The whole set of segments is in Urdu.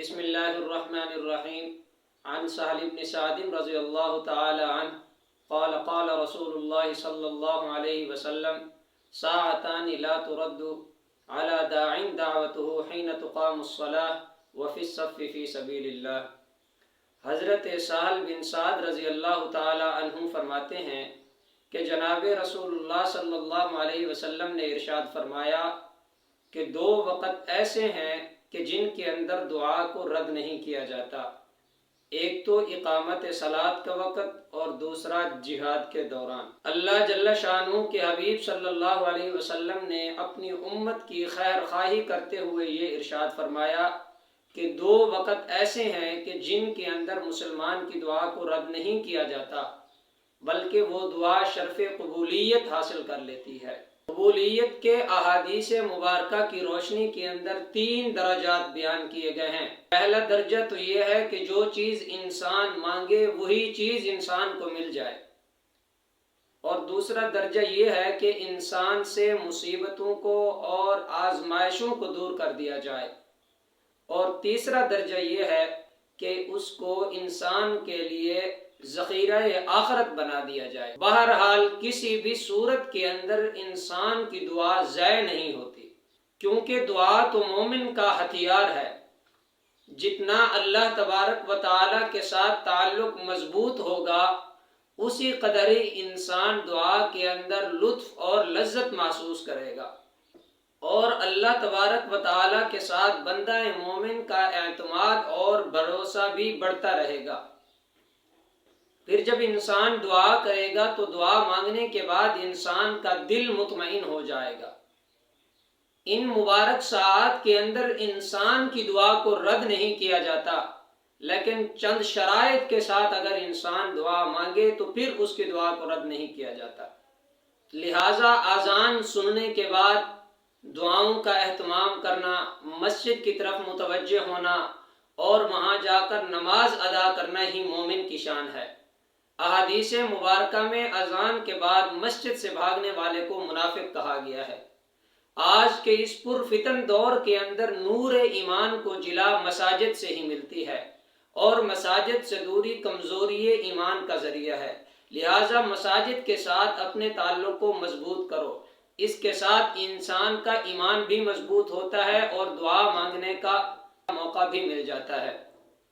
بسم اللہ الرحمن الرحیم عن سہل بن سعد رضی اللہ تعالی عنہ قال قال رسول اللہ صلی اللہ علیہ وسلم ساعتان لا ترد على داع دعوته حين تقام الصلاة وفي الصف في سبیل اللہ۔ حضرت سہل بن سعد رضی اللہ تعالی عنہ فرماتے ہیں کہ جناب رسول اللہ صلی اللہ علیہ وسلم نے ارشاد فرمایا کہ دو وقت ایسے ہیں کہ جن کے اندر دعا کو رد نہیں کیا جاتا، ایک تو اقامت صلاۃ کا وقت اور دوسرا جہاد کے دوران۔ اللہ جل شانہ کے حبیب صلی اللہ علیہ وسلم نے اپنی امت کی خیر خواہی کرتے ہوئے یہ ارشاد فرمایا کہ دو وقت ایسے ہیں کہ جن کے اندر مسلمان کی دعا کو رد نہیں کیا جاتا، بلکہ وہ دعا شرف قبولیت حاصل کر لیتی ہے۔ قبولیت کے احادیث مبارکہ کی روشنی کے اندر 3 درجات بیان کیے گئے ہیں۔ پہلا درجہ تو یہ ہے کہ جو چیز انسان مانگے وہی چیز انسان کو مل جائے، اور دوسرا درجہ یہ ہے کہ انسان سے مصیبتوں کو اور آزمائشوں کو دور کر دیا جائے، اور تیسرا درجہ یہ ہے کہ اس کو انسان کے لیے ذخیرہ آخرت بنا دیا جائے۔ بہرحال کسی بھی صورت کے اندر انسان کی دعا ضائع نہیں ہوتی، کیونکہ دعا تو مومن کا ہتھیار ہے۔ جتنا اللہ تبارک و تعالیٰ کے ساتھ تعلق مضبوط ہوگا، اسی قدر ہی انسان دعا کے اندر لطف اور لذت محسوس کرے گا، اور اللہ تبارک و تعالیٰ کے ساتھ بندہ مومن کا اعتماد اور بھروسہ بھی بڑھتا رہے گا۔ پھر جب انسان دعا کرے گا تو دعا مانگنے کے بعد انسان کا دل مطمئن ہو جائے گا۔ ان مبارک ساعات کے اندر انسان کی دعا کو رد نہیں کیا جاتا، لیکن چند شرائط کے ساتھ اگر انسان دعا مانگے تو پھر اس کی دعا کو رد نہیں کیا جاتا۔ لہٰذا اذان سننے کے بعد دعاؤں کا اہتمام کرنا، مسجد کی طرف متوجہ ہونا اور وہاں جا کر نماز ادا کرنا ہی مومن کی شان ہے۔ احادیث مبارکہ میں اذان کے بعد مسجد سے بھاگنے والے کو منافق کہا گیا ہے۔ آج کے اس پرفتن دور کے اندر نور ایمان کو جلا مساجد سے ہی ملتی ہے، اور مساجد سے دوری کمزوری ایمان کا ذریعہ ہے۔ لہٰذا مساجد کے ساتھ اپنے تعلق کو مضبوط کرو، اس کے ساتھ انسان کا ایمان بھی مضبوط ہوتا ہے اور دعا مانگنے کا موقع بھی مل جاتا ہے۔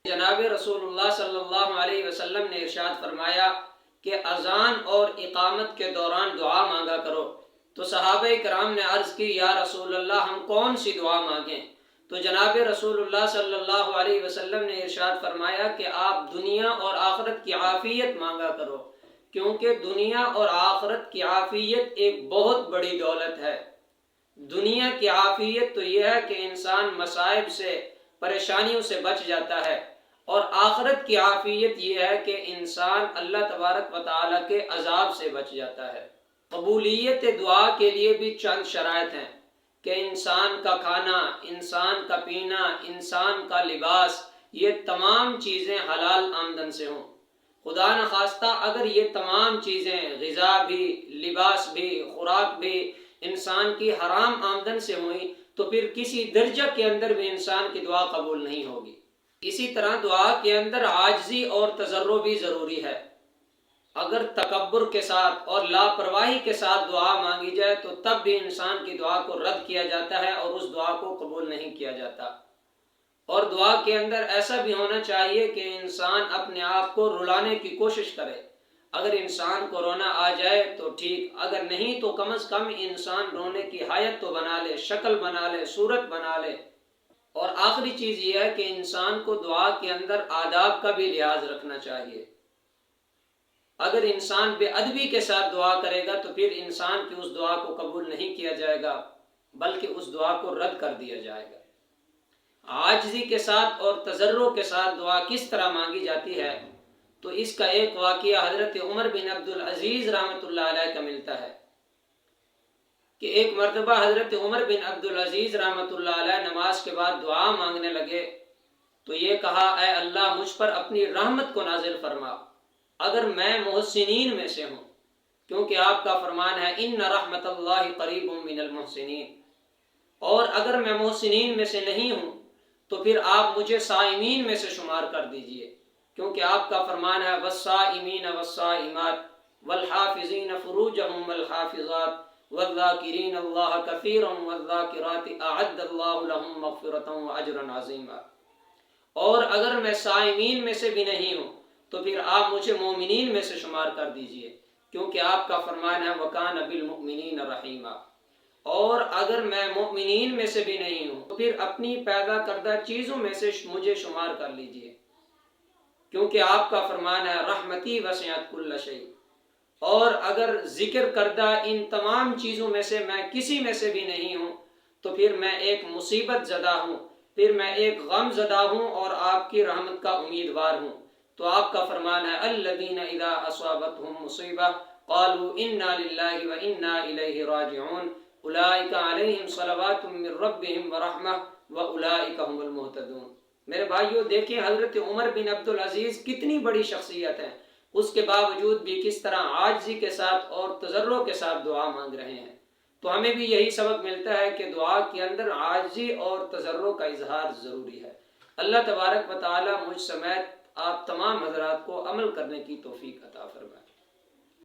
جناب رسول اللہ صلی اللہ علیہ وسلم نے ارشاد فرمایا کہ اذان اور اقامت کے دوران دعا مانگا کرو۔ تو صحابہ کرام نے عرض کی، یا رسول اللہ ہم کون سی دعا مانگیں؟ تو جناب رسول اللہ صلی اللہ علیہ وسلم نے ارشاد فرمایا کہ آپ دنیا اور آخرت کی عافیت مانگا کرو، کیونکہ دنیا اور آخرت کی عافیت ایک بہت بڑی دولت ہے۔ دنیا کی عافیت تو یہ ہے کہ انسان مصائب سے، پریشانیوں سے بچ جاتا ہے، اور آخرت کی عافیت یہ ہے کہ انسان اللہ تبارک و تعالیٰ کے عذاب سے بچ جاتا ہے۔ قبولیت دعا کے لیے بھی چند شرائط ہیں کہ انسان کا کھانا، انسان کا پینا، انسان کا لباس، یہ تمام چیزیں حلال آمدن سے ہوں۔ خدا نخواستہ اگر یہ تمام چیزیں، غذا بھی، لباس بھی، خوراک بھی انسان کی حرام آمدن سے ہوئی تو پھر کسی درجہ کے اندر بھی انسان کی دعا قبول نہیں ہوگی۔ اسی طرح دعا کے اندر عاجزی اور تضرع بھی ضروری ہے۔ اگر تکبر کے ساتھ اور لاپرواہی کے ساتھ دعا مانگی جائے تو تب بھی انسان کی دعا کو رد کیا جاتا ہے اور اس دعا کو قبول نہیں کیا جاتا۔ اور دعا کے اندر ایسا بھی ہونا چاہیے کہ انسان اپنے آپ کو رلانے کی کوشش کرے۔ اگر انسان کو رونا آ جائے تو ٹھیک، اگر نہیں تو کم از کم انسان رونے کی حالت تو بنا لے، شکل بنا لے، صورت بنا لے۔ اور آخری چیز یہ ہے کہ انسان کو دعا کے اندر آداب کا بھی لحاظ رکھنا چاہیے۔ اگر انسان بے ادبی کے ساتھ دعا کرے گا تو پھر انسان کی اس دعا کو قبول نہیں کیا جائے گا، بلکہ اس دعا کو رد کر دیا جائے گا۔ عاجزی کے ساتھ اور تضرع کے ساتھ دعا کس طرح مانگی جاتی ہے تو اس کا ایک واقعہ حضرت عمر بن عبدالعزیز رحمۃ اللہ علیہ کا ملتا ہے کہ ایک مرتبہ حضرت عمر بن عبدالعزیز رحمۃ اللہ علیہ نماز کے بعد دعا مانگنے لگے تو یہ کہا، اے اللہ مجھ پر اپنی رحمت کو نازل فرما اگر میں محسنین میں سے ہوں، کیونکہ آپ کا فرمان ہے ان رحمت اللہ قریب من المحسنین، اور اگر میں محسنین میں سے نہیں ہوں تو پھر آپ مجھے صائمین میں سے شمار کر دیجئے، کیونکہ آپ کا فرمان ہے والصائمین والصائمات والحافظین فروجہم والحافظات والذاکرین اللہ کثیرا والذاکرات اعد اللہ لہم مغفرتا واجرا عظیما۔ اور اگر میں صائمین میں سے بھی نہیں ہوں تو پھر آپ مجھے مومنین میں سے شمار کر دیجئے، کیونکہ آپ کا فرمان ہے وَكَانَ بِالْمُؤْمِنِينَ رَحِيمًا۔ اور اگر میں مؤمنین میں سے بھی نہیں ہوں تو پھر اپنی پیدا کردہ چیزوں میں سے مجھے شمار کر لیجئے، کیونکہ آپ کا فرمان ہے رحمتی وسعت کل شیء۔ اور اگر ذکر کردہ ان تمام چیزوں میں سے میں کسی میں سے بھی نہیں ہوں تو پھر میں ایک مصیبت زدہ ہوں، پھر میں ایک غم زدہ ہوں اور آپ کی رحمت کا امیدوار ہوں۔ تو آپ کا فرمان ہے الذین اذا اصابتهم مصیبہ قالوا انا للہ وانا الیہ راجعون اولئک علیہم صلوات من ربہم ورحمہ واولئک هم المہتدون۔ میرے بھائیو دیکھیں حضرت عمر بن عبدالعزیز کتنی بڑی شخصیت ہے، اس کے باوجود بھی کس طرح عاجزی کے ساتھ اور تضرع کے ساتھ دعا مانگ رہے ہیں۔ تو ہمیں بھی یہی سبق ملتا ہے کہ دعا کے اندر عاجزی اور تضرع کا اظہار ضروری ہے۔ اللہ تبارک و تعالی مجھ سمیت آپ تمام حضرات کو عمل کرنے کی توفیق عطا فرمائے۔